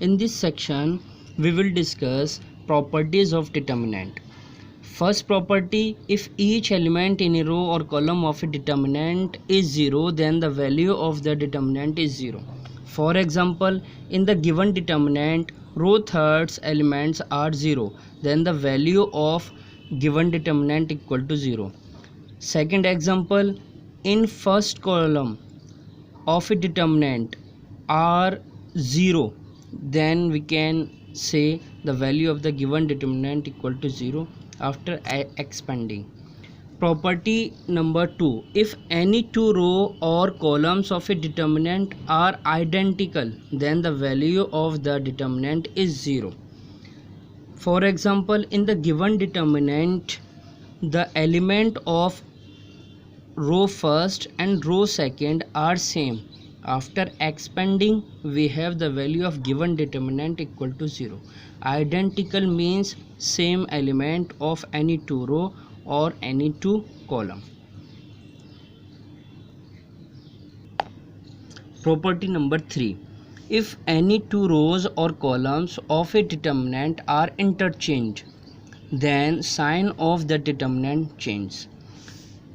In this section, we will discuss properties of determinant. First property, if each element in a row or column of a determinant is 0, then the value of the determinant is 0. For example, in the given determinant, row thirds elements are 0, then the value of given determinant equal to 0. Second example, in first column of a determinant are 0, then we can say the value of the given determinant equal to 0 after expanding. Property number 2, if any two row or columns of a determinant are identical, then the value of the determinant is 0. For example, in the given determinant, the element of row first and row second are same. After expanding, we have the value of given determinant equal to 0. Identical means same element of any two row or any two column. Property number 3, if any two rows or columns of a determinant are interchanged, then sign of the determinant changes.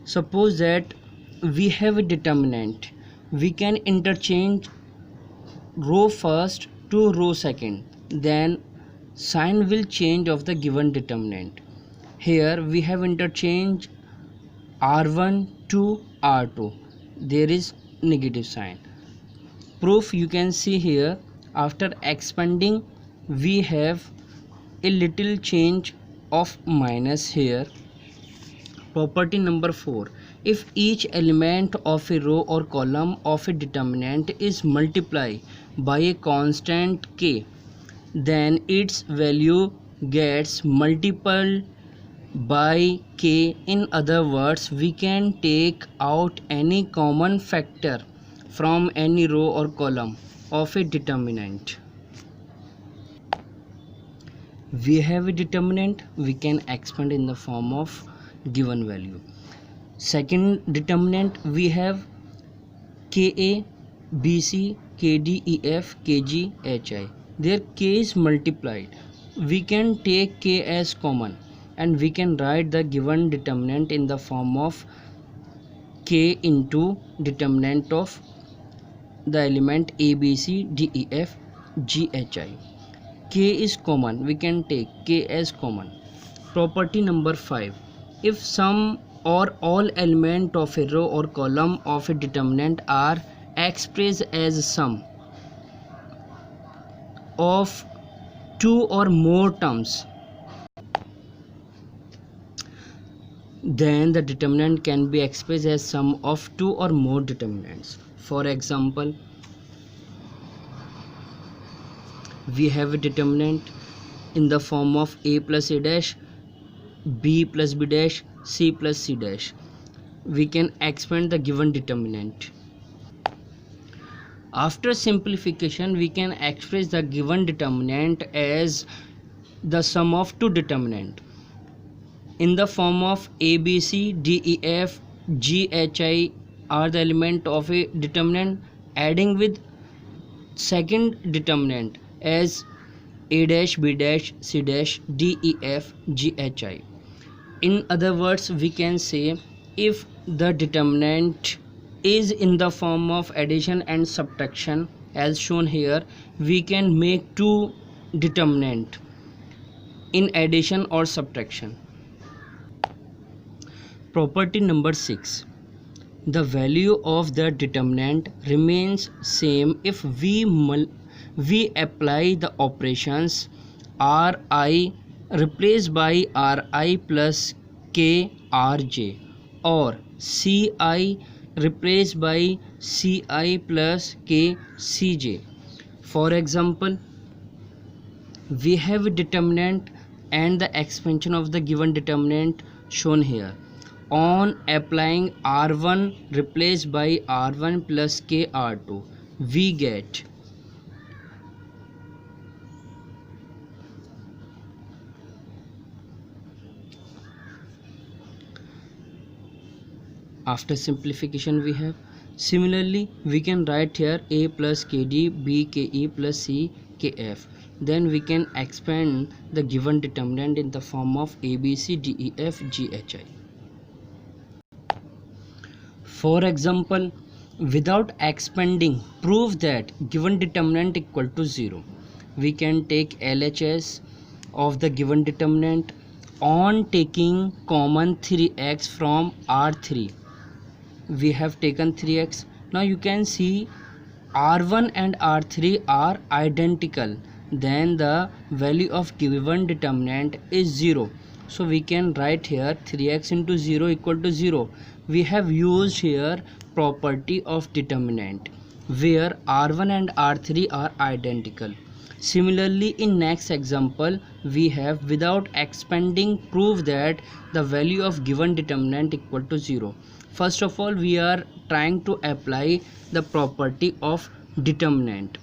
Suppose that we have a determinant, we can interchange row first to row second, then sign will change of the given determinant. Here we have interchange R1 to R2, there is negative sign. Proof you can see here, after expanding we have a little change of minus here. Property number 4, if each element of a row or column of a determinant is multiplied by a constant k, then its value gets multiplied by k. In other words, we can take out any common factor from any row or column of a determinant. We have a determinant, we can expand in the form of given value. Second determinant, we have ka, bc, kd, ef, kg, hi. Their k is multiplied. We can take k as common and we can write the given determinant in the form of k into determinant of the element a, b, c, d, e, f, g, hi. K is common, we can take k as common. Property number 5, if some or all element of a row or column of a determinant are expressed as sum of two or more terms, then the determinant can be expressed as sum of two or more determinants. For example, we have a determinant in the form of a plus a dash, b plus b dash, c plus c dash. We can expand the given determinant. After simplification, we can express the given determinant as the sum of two determinants in the form of a, b, c, d, e, f, g, h, I are the element of a determinant, adding with second determinant as a dash, b dash, c dash, d, e, f, g, h, I. In other words, we can say if the determinant is in the form of addition and subtraction as shown here, we can make two determinant in addition or subtraction. Property number 6, the value of the determinant remains same if we apply the operations Ri replaced by Ri plus k Rj or Ci replaced by Ci plus k Cj. For example, we have a determinant and the expansion of the given determinant shown here. On applying R1 replaced by R1 plus k R2, we get after simplification we have. Similarly, we can write here a plus kd, b ke plus c kf. Then we can expand the given determinant in the form of a, b, c, d, e, f, g, h, I. For example, without expanding, prove that given determinant equal to 0. We can take LHS of the given determinant on taking common 3x from R3. We have taken 3x. Now you can see R1 and R3 are identical. Then the value of given determinant is 0. So we can write here 3x into 0 equal to 0. We have used here property of determinant where R1 and R3 are identical. Similarly, in next example, we have without expanding prove that the value of given determinant equal to 0. First of all, we are trying to apply the property of determinant.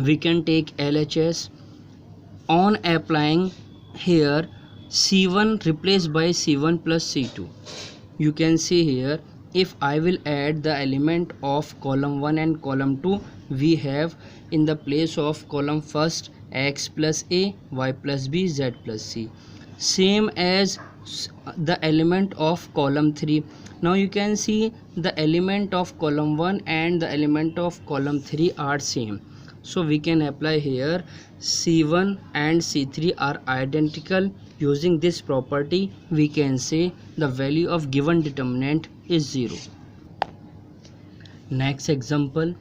We can take LHS on applying here C1 replaced by C1 plus C2. You can see here, if I will add the element of column 1 and column 2, we have in the place of column first x plus a, y plus b, z plus c, same as the element of column 3. Now you can see the element of column 1 and the element of column 3 are same. So we can apply here C1 and C3 are identical. Using this property, we can say the value of given determinant is 0. Next example,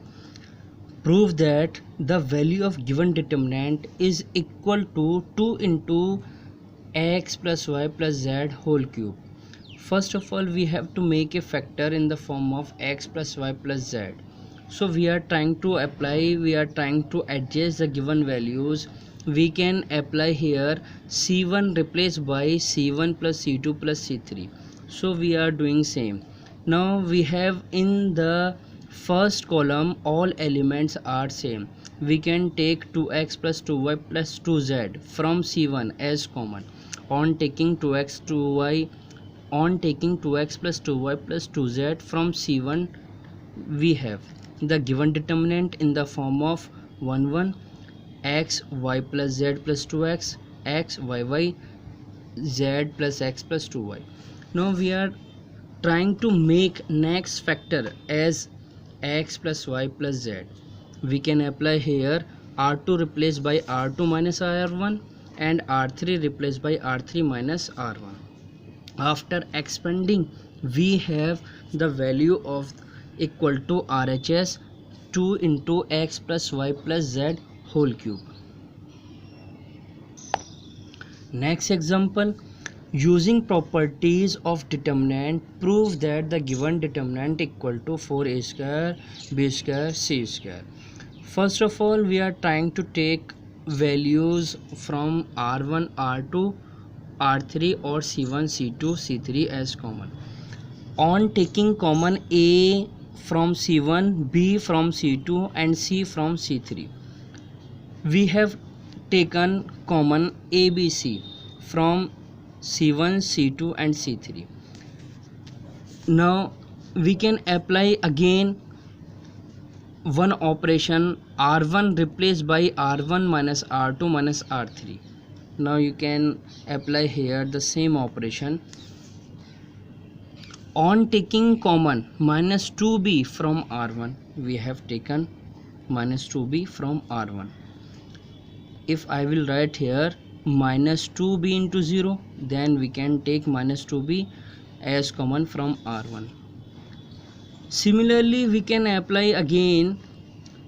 prove that the value of given determinant is equal to 2 into x plus y plus z whole cube. First of all, we have to make a factor in the form of x plus y plus z. So we are trying to adjust the given values. We can apply here C1 replaced by C1 plus C2 plus C3. So we are doing same. Now we have in the first column all elements are same. We can take 2x plus 2y plus 2z from C1 as common. On taking 2x plus 2y plus 2z from C1, we have the given determinant in the form of 1 x y plus z plus 2x, x y y z plus x plus 2y. Now we are trying to make next factor as x plus y plus z. We can apply here r2 replaced by r2 minus r1 and r3 replaced by r3 minus r1. After expanding, we have the value of equal to RHS 2 into x plus y plus z whole cube. Next example, using properties of determinant, prove that the given determinant equal to 4a square, b square, c square. First of all, we are trying to take values from R1, R2, R3 or C1, C2, C3 as common. On taking common a from C1, b from C2 and c from C3, we have taken common ABC from C1, C2 and C3. Now we can apply again one operation R1 replaced by R1 minus R2 minus R3. Now you can apply here the same operation. On taking common minus 2b from R1, we have taken minus 2b from R1. If I will write here minus 2b into 0, then we can take minus 2b as common from R1. Similarly, we can apply again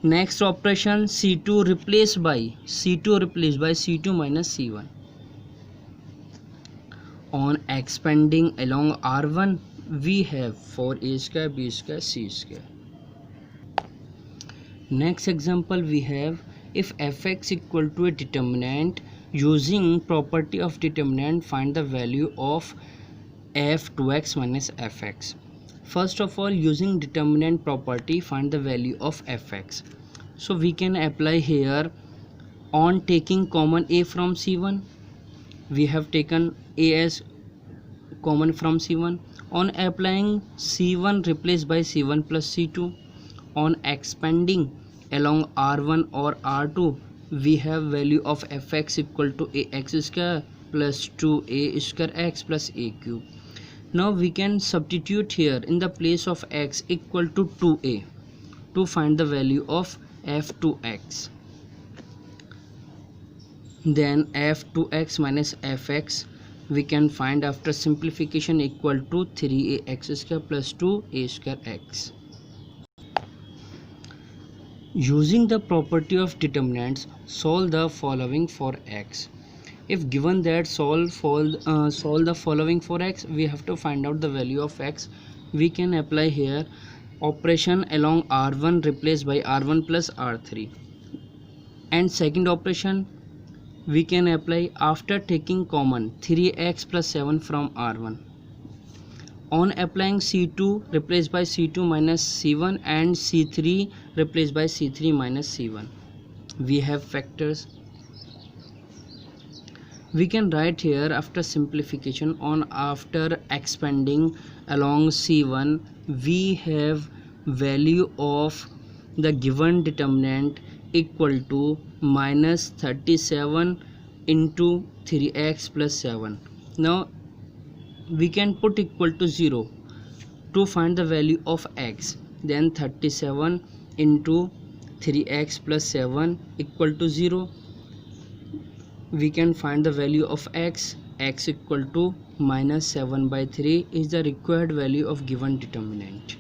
next operation C2 replaced by C2 minus C1. On expanding along R1, we have 4a square, b square, c square. Next example, we have if fx equal to a determinant, using property of determinant, find the value of f2x minus fx. First of all, using determinant property, find the value of fx. So we can apply here on taking common a from C1, we have taken a as common from C1. On applying C1 replaced by C1 plus C2, on expanding along r1 or r2, we have value of fx equal to ax square plus 2a square x plus a cube. Now we can substitute here in the place of x equal to 2a to find the value of f2x. Then f2x minus fx we can find after simplification equal to 3ax square plus 2a square x. Using the property of determinants, solve the following for x. If given that solve the following for x, we have to find out the value of x. We can apply here operation along r1 replaced by r1 plus r3, and second operation we can apply after taking common 3x plus 7 from r1. On applying c2 replaced by c2 minus c1 and c3 replaced by c3 minus c1, we have factors. We can write here after simplification on after expanding along c1, we have value of the given determinant equal to minus 37 into 3x plus 7. Now we can put equal to 0 to find the value of x. Then 37 into 3x plus 7 equal to 0. We can find the value of x equal to minus 7 by 3 is the required value of given determinant.